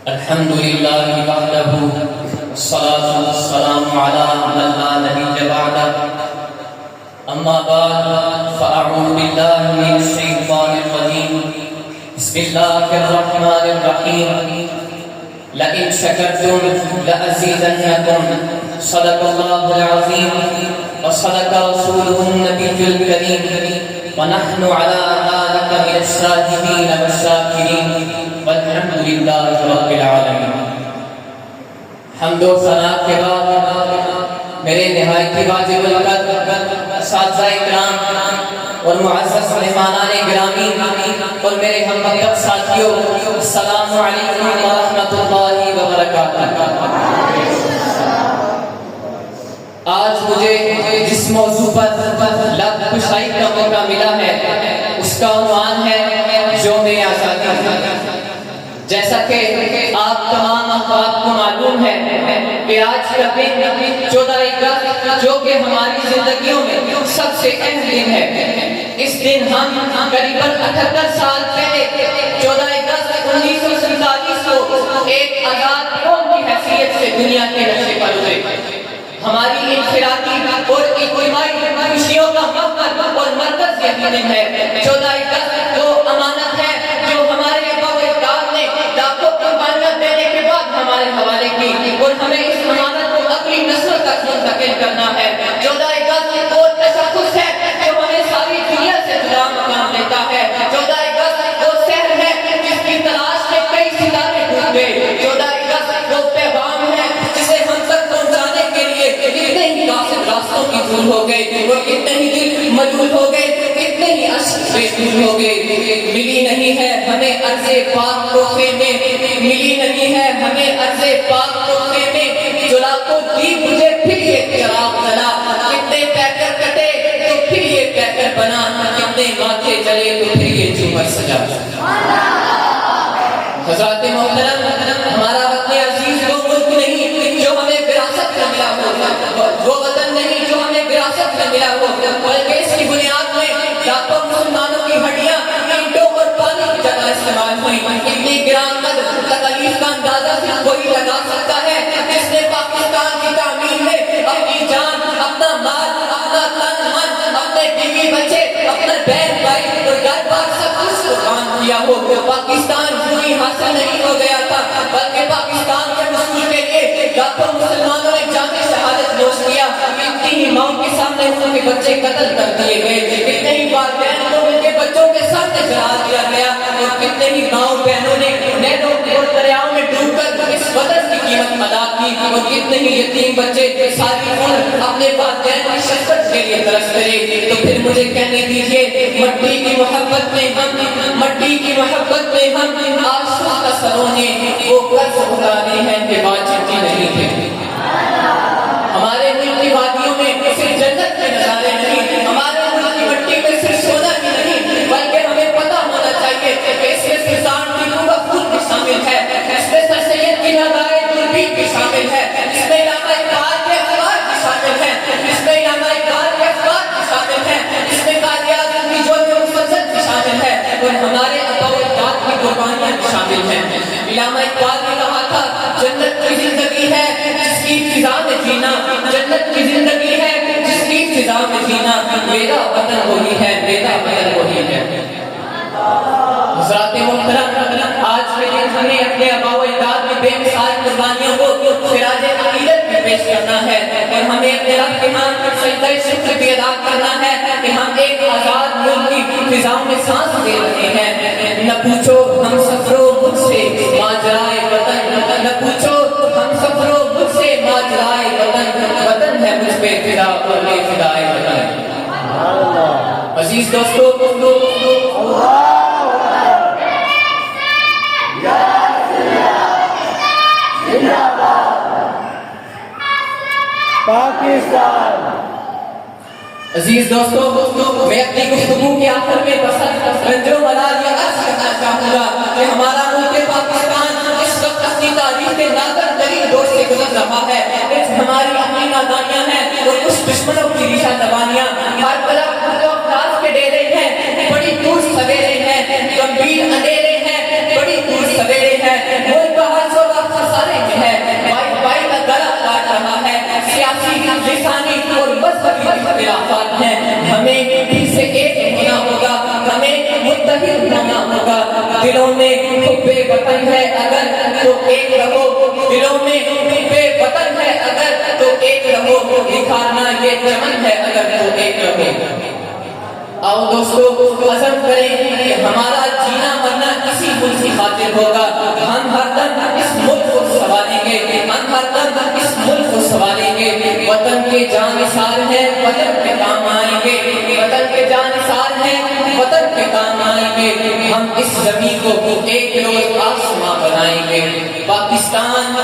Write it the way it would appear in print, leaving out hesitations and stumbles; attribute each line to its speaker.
Speaker 1: الحمد لله وحده والصلاة والسلام على من لا نبي بعده أما بعد فأعوذ بالله من الشيطان الرجيم بسم الله الرحمن الرحيم لئن شكرتم لأزيدنكم صدق الله العظيم وصدق رسوله النبي الكريم ونحن على ذلك من الشاهدين والشاكرين والحمد لله رب العالمین۔ حمد و ثنا کے بعد میرے نہایت واجب القدر اساتذہ کرام اور معزز مہمانان گرامی اور میرے ہم مکتب ساتھیوں، السلام علیکم ورحمۃ اللہ وبرکاتہ۔ آج مجھے جس موضوع پر لب کشائی کا موقع ملا ہے اس کا عنوان ہے یوم آزادی۔ جیسا کہ آپ تمام احباب کو معلوم ہے کہ آج کا دن 14 اگست جو کہ ہماری زندگیوں میں سب سے اہم دن ہے۔ اس دن ہم قریباً 78 سال پہلے 14 اگست 1947 کو ایک آزاد قوم کی حیثیت سے دنیا کے نقشے پر اترے۔ ہماری انفرادی اور اجتماعی خوشیوں کا مقصد اور مرکز یہ دن ہے۔ 14 اگست وہ امانت ہے جو ہمارے ابا و اجداد نے لاکھوں قربانیاں دینے کے بعد ہمارے حوالے کی، اور ہمیں اس امانت کو اگلی نسل تک منتقل کرنا ہے۔ 14 اگست وہ تشخص ہے جو ہمیں ساری دنیا سے جدا مقام دیتا ہے۔ 14 اگست وہ شہر ہے جس کی تلاش میں کئی ستارے ڈوب گئے۔ 14 اگست وہ پیغام ہے جسے ہم تک پہنچانے کے لیے کتنے ہی قاصد راستوں کی دور ہو گئے، اور کتنے ہی دل ملول ہو گئے، کتنے ہی اشک بےدور ہو گئے۔ ملی نہیں ہے ہمیں عرض پاک تحفے میں، ملی نہیں ہے ہمیں عرض پاک تحفے میں، جلا کو دی مجھے پھر یہ چراغ جلا، کتنے پیکر کٹے تو پھر یہ پیکر بنا، کتنے ماتھے جلے تو پھر یہ جوہر سجا۔ حضرات محترم، ہمارا وطن عزیز وہ ملک نہیں جو ہمیں وراثت میں ملا ہو، وہ وطن نہیں جو ہمیں وراثت میں ملا ہو، بلکہ اس کی بنیاد میں لاکھوں مسلمانوں کی ہڈیاں اینٹوں اور پانی کی جگہ استعمال ہوئی۔ اتنی گران قدر تکالیف کا اندازہ صرف وہی لگا سکتا ہے جس نے پاکستان کی تعمیر میں اپنی جان، اپنا مال، اپنا تن من، اپنے بیوی بچے، اپنا بہن بھائی اور گھر بار سب کچھ قربان کیا ہو۔ پاکستان پوری حاصل نہیں ہو گیا تھا، بلکہ پاکستان کے حصول کے لیے لاکھوں مسلمانوں نے جان شہادت نوش کیا۔ کتنی ہی ماؤں کے سامنے ان کے بچے قتل کر دیے گئے، کتنے ہی والدین کو ان کے بچوں کے سامنے جلا دیا گیا، اور کتنے ہی ماؤں بہنوں نے نہروں اور دریاؤں میں ڈوب کر اس وطن کی قیمت ادا کی، اور کتنے ہی یتیم بچے ساری عمر اپنے والدین کی شفقت کے لیے ترس کرے۔ تو پھر مجھے کہنے دیجیے، مٹی کی محبت میں ہم، مٹی کی محبت میں ہم آنسو کا سرونے وہ قرض اٹھانے ہیں کہ بات چیتی نہیں تھے۔ ہمارے ملک کی وادیوں میں صرف جنت کے نظارے نہیں، ہمارے ملک کی مٹی میں صرف سونا ہی نہیں، بلکہ ہمیں پتہ ہونا چاہیے کہ اس میں سلطان ٹیپو کا خون بھی شامل ہے، اس میں سر سید کی نگاہ دوربین بھی شامل ہے، اس میں علامہ اقبال کے افکار بھی شامل ہیں، اس میں علامہ اقبال کے افکار بھی شامل ہیں، اس میں قائد اعظم کی جو مفضل بھی شامل ہے، اور ہمارے ابا و اجداد کی قربانیاں بھی شامل ہیں۔ علامہ اقبال نے کہا تھا، جنت کی زندگی ہے جس کی فضا میں جینا، جنت کی زندگی ہے جس کی فضا میں جینا، میرا وطن وہی ہے، میرا وطن وہی ہے۔ حضرات محترم، آج کے دن ہمیں اپنے آبا و اجداد کی بے مثال قربانیوں کو خراج عقیدت میں پیش کرنا ہے، اور ہمیں اپنے رب کے نام پر سجدہ شکر بھی ادا کرنا ہے کہ ہم ایک آزاد ملک کی فضاؤں میں سانس لے رہے ہیں۔ نہ پوچھو ہم سفروں مجھ سے ماجرائے وطن، نہ پوچھو ہم سفروں مجھ سے ماجرائے وطن، وطن ہے مجھ پہ فدا اور بے فدائے وطن۔ عزیز دوستو،
Speaker 2: پاکستان۔
Speaker 1: عزیز دوستو، میں اپنی گفتگو کے آخر میں رنج و ملال یہ عرض کرنا چاہوں گا کہ ہمارا ملک پاکستان اس وقت اپنی تاریخ کے نادر ترین دور سے گزر رہا ہے۔ ہماری اپنی نادانیاں ہیں اور کچھ دشمنوں کی ریشہ دبانیاں، ہر طرف افراد کے ڈیرے ہیں، بڑی دور سویرے ہیں، گمبھیر اندھیرے ہیں، بڑی دور سویرے ہیں، ملک کا ہر ہونا ہوگا. دلوں میں حب وطن ہے اگر تو ایک رہو, دلوں میں حب وطن ہے اگر تو ایک رہو, دکھانا یہ چمن ہے اگر تو ایک رہو. آؤ دوستو عزم کریں کہ ہمارا جینا مرنا اسی ملک کی خاطر ہوگا. ہم ہر دم اس ملک کو سنبھالیں گے, ہم ہر دم اس ملک کو سنبھالیں گے. وطن کے جانثار ہیں وطن کے کام آئیں گے, وطن کے جانثار ہیں وطن کے کام آئیں گے. ہم اس زمین کو ایک روز آسماں بنائیں گے. پاکستان